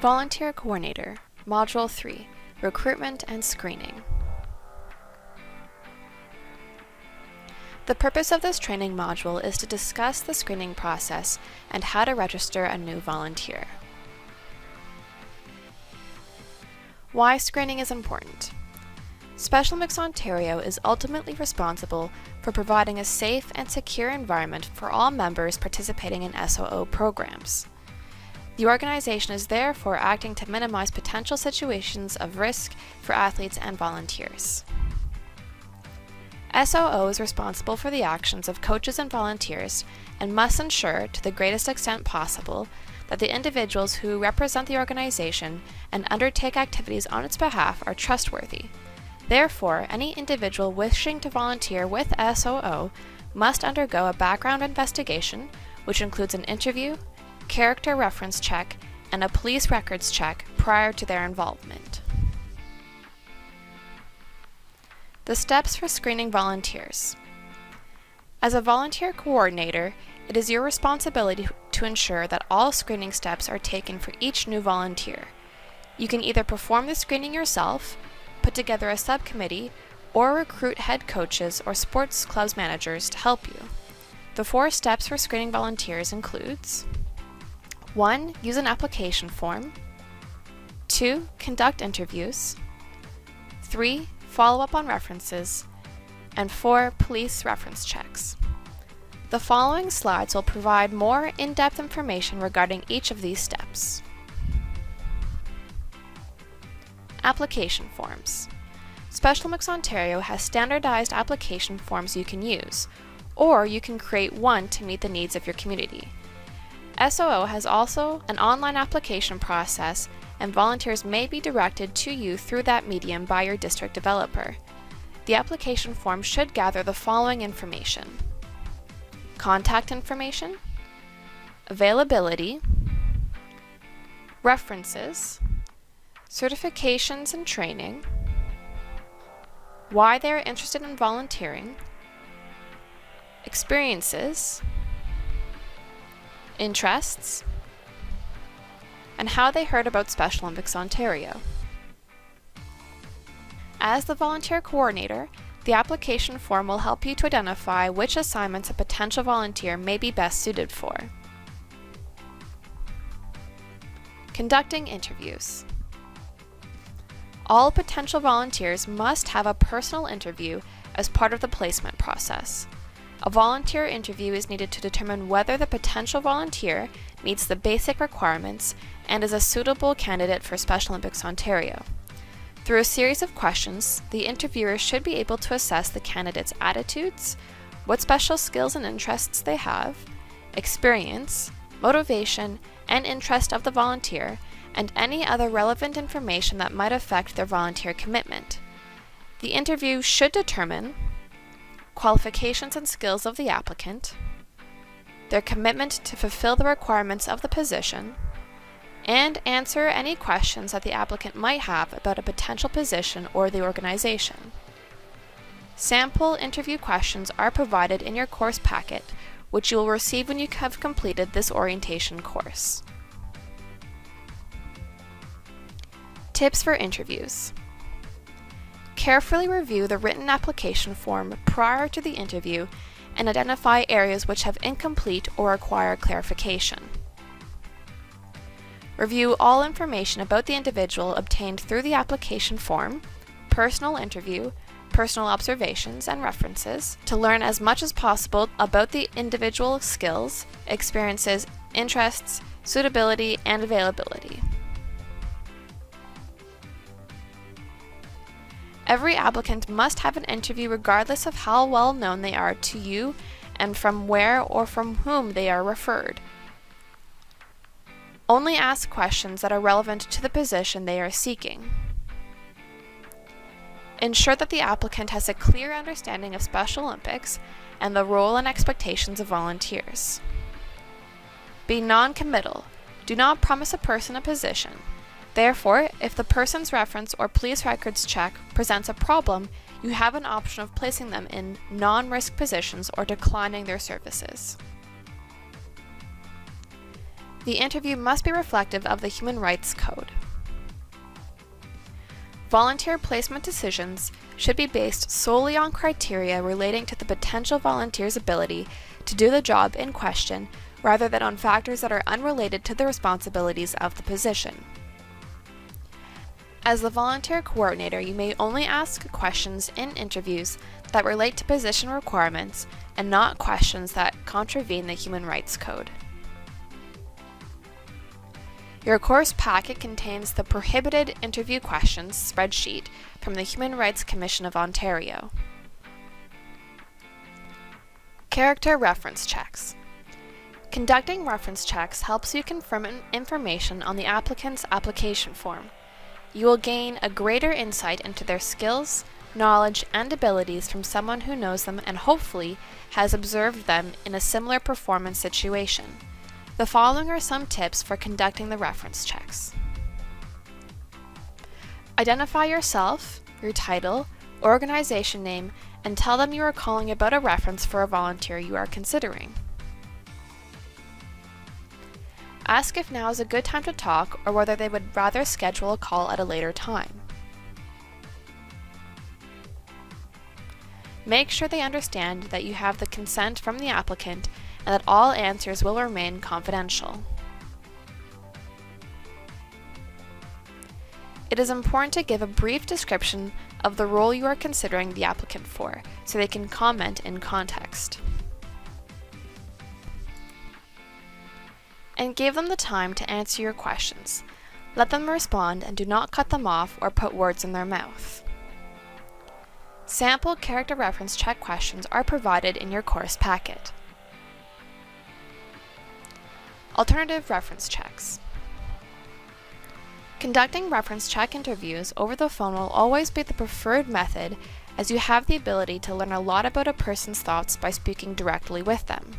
Volunteer Coordinator, Module 3, Recruitment and Screening. The purpose of this training module is to discuss the screening process and how to register a new volunteer. Why screening is important. Special Olympics Ontario is ultimately responsible for providing a safe and secure environment for all members participating in SOO programs. The organization is therefore acting to minimize potential situations of risk for athletes and volunteers. SOO is responsible for the actions of coaches and volunteers and must ensure, to the greatest extent possible, that the individuals who represent the organization and undertake activities on its behalf are trustworthy. Therefore, any individual wishing to volunteer with SOO must undergo a background investigation, which includes an interview, character reference check, and a police records check prior to their involvement. The steps for screening volunteers. As a volunteer coordinator, it is your responsibility to ensure that all screening steps are taken for each new volunteer. You can either perform the screening yourself, put together a subcommittee, or recruit head coaches or sports clubs managers to help you. The 4 steps for screening volunteers includes 1. Use an application form. 2. Conduct interviews. 3. Follow up on references. And 4. Police reference checks. The following slides will provide more in-depth information regarding each of these steps. Application forms. Special Olympics Ontario has standardized application forms you can use, or you can create one to meet the needs of your community. SOO has also an online application process, and volunteers may be directed to you through that medium by your district developer. The application form should gather the following information: contact information, availability, references, certifications and training, why they are interested in volunteering, experiences, interests, and how they heard about Special Olympics Ontario. As the volunteer coordinator, the application form will help you to identify which assignments a potential volunteer may be best suited for. Conducting interviews. All potential volunteers must have a personal interview as part of the placement process. A volunteer interview is needed to determine whether the potential volunteer meets the basic requirements and is a suitable candidate for Special Olympics Ontario. Through a series of questions, the interviewer should be able to assess the candidate's attitudes, what special skills and interests they have, experience, motivation, and interest of the volunteer, and any other relevant information that might affect their volunteer commitment. The interview should determine qualifications and skills of the applicant, their commitment to fulfill the requirements of the position, and answer any questions that the applicant might have about a potential position or the organization. Sample interview questions are provided in your course packet, which you will receive when you have completed this orientation course. Tips for interviews. Carefully review the written application form prior to the interview and identify areas which have incomplete or require clarification. Review all information about the individual obtained through the application form, personal interview, personal observations, and references to learn as much as possible about the individual's skills, experiences, interests, suitability, and availability. Every applicant must have an interview regardless of how well known they are to you and from where or from whom they are referred. Only ask questions that are relevant to the position they are seeking. Ensure that the applicant has a clear understanding of Special Olympics and the role and expectations of volunteers. Be non-committal. Do not promise a person a position. Therefore, if the person's reference or police records check presents a problem, you have an option of placing them in non-risk positions or declining their services. The interview must be reflective of the Human Rights Code. Volunteer placement decisions should be based solely on criteria relating to the potential volunteer's ability to do the job in question rather than on factors that are unrelated to the responsibilities of the position. As the volunteer coordinator, you may only ask questions in interviews that relate to position requirements and not questions that contravene the Human Rights Code. Your course packet contains the Prohibited Interview Questions spreadsheet from the Human Rights Commission of Ontario. Character reference checks. Conducting reference checks helps you confirm information on the applicant's application form. You will gain a greater insight into their skills, knowledge, and abilities from someone who knows them and hopefully has observed them in a similar performance situation. The following are some tips for conducting the reference checks. Identify yourself, your title, organization name, and tell them you are calling about a reference for a volunteer you are considering. Ask if now is a good time to talk or whether they would rather schedule a call at a later time. Make sure they understand that you have the consent from the applicant and that all answers will remain confidential. It is important to give a brief description of the role you are considering the applicant for, so they can comment in context. And give them the time to answer your questions. Let them respond and do not cut them off or put words in their mouth. Sample character reference check questions are provided in your course packet. Alternative reference checks. Conducting reference check interviews over the phone will always be the preferred method, as you have the ability to learn a lot about a person's thoughts by speaking directly with them.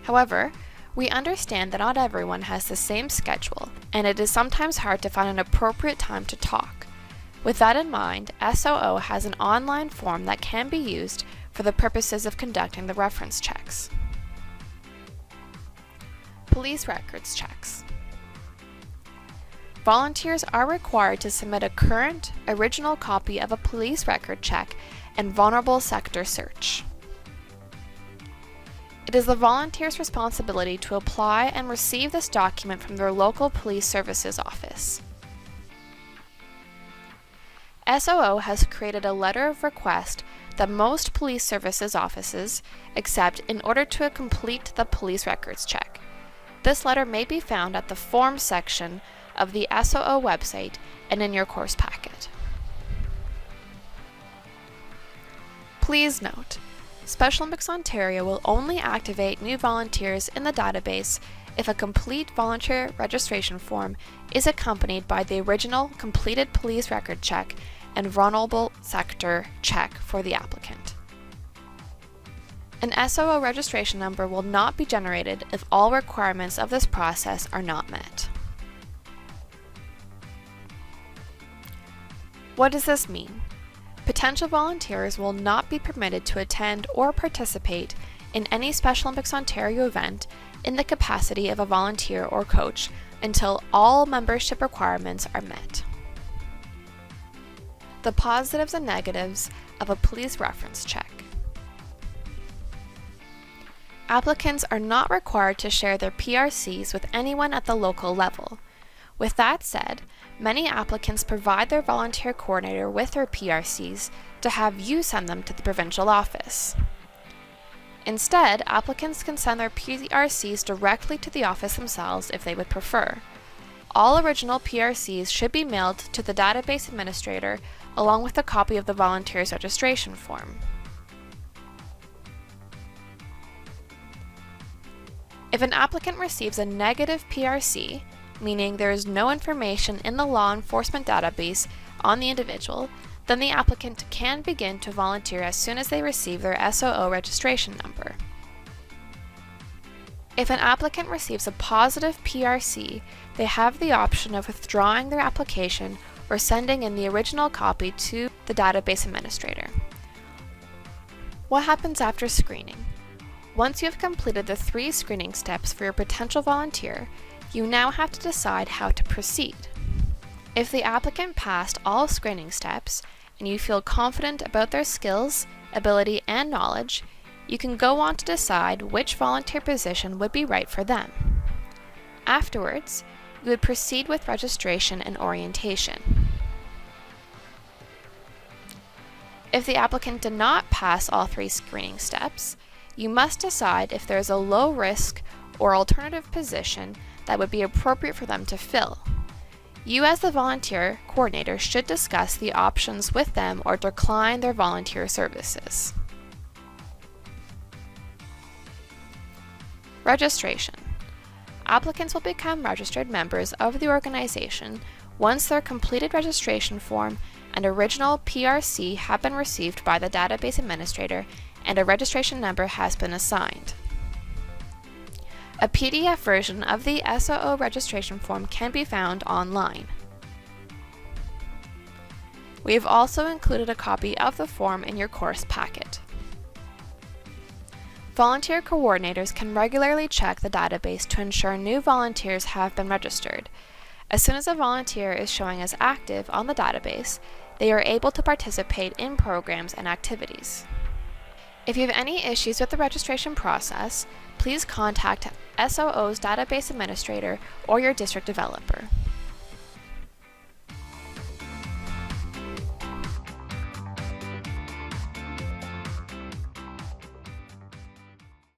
However, we understand that not everyone has the same schedule, and it is sometimes hard to find an appropriate time to talk. With that in mind, SOO has an online form that can be used for the purposes of conducting the reference checks. Police records checks. Volunteers are required to submit a current, original copy of a police record check and vulnerable sector search. It is the volunteer's responsibility to apply and receive this document from their local police services office. SOO has created a letter of request that most police services offices accept in order to complete the police records check. This letter may be found at the Forms section of the SOO website and in your course packet. Please note, Special Olympics Ontario will only activate new volunteers in the database if a complete volunteer registration form is accompanied by the original completed police record check and vulnerable sector check for the applicant. An SOO registration number will not be generated if all requirements of this process are not met. What does this mean? Potential volunteers will not be permitted to attend or participate in any Special Olympics Ontario event in the capacity of a volunteer or coach until all membership requirements are met. The positives and negatives of a police reference check. Applicants are not required to share their PRCs with anyone at the local level. With that said, many applicants provide their volunteer coordinator with their PRCs to have you send them to the provincial office. Instead, applicants can send their PRCs directly to the office themselves if they would prefer. All original PRCs should be mailed to the database administrator along with a copy of the volunteer's registration form. If an applicant receives a negative PRC, meaning there is no information in the law enforcement database on the individual, then the applicant can begin to volunteer as soon as they receive their SOO registration number. If an applicant receives a positive PRC, they have the option of withdrawing their application or sending in the original copy to the database administrator. What happens after screening? Once you have completed the 3 screening steps for your potential volunteer, you now have to decide how to proceed. If the applicant passed all screening steps and you feel confident about their skills, ability, and knowledge, you can go on to decide which volunteer position would be right for them. Afterwards, you would proceed with registration and orientation. If the applicant did not pass all 3 screening steps, you must decide if there is a low-risk or alternative position that would be appropriate for them to fill. You as the volunteer coordinator should discuss the options with them or decline their volunteer services. Registration. Applicants will become registered members of the organization once their completed registration form and original PRC have been received by the database administrator and a registration number has been assigned. A PDF version of the SOO registration form can be found online. We have also included a copy of the form in your course packet. Volunteer coordinators can regularly check the database to ensure new volunteers have been registered. As soon as a volunteer is showing as active on the database, they are able to participate in programs and activities. If you have any issues with the registration process, please contact SOO's database administrator or your district developer.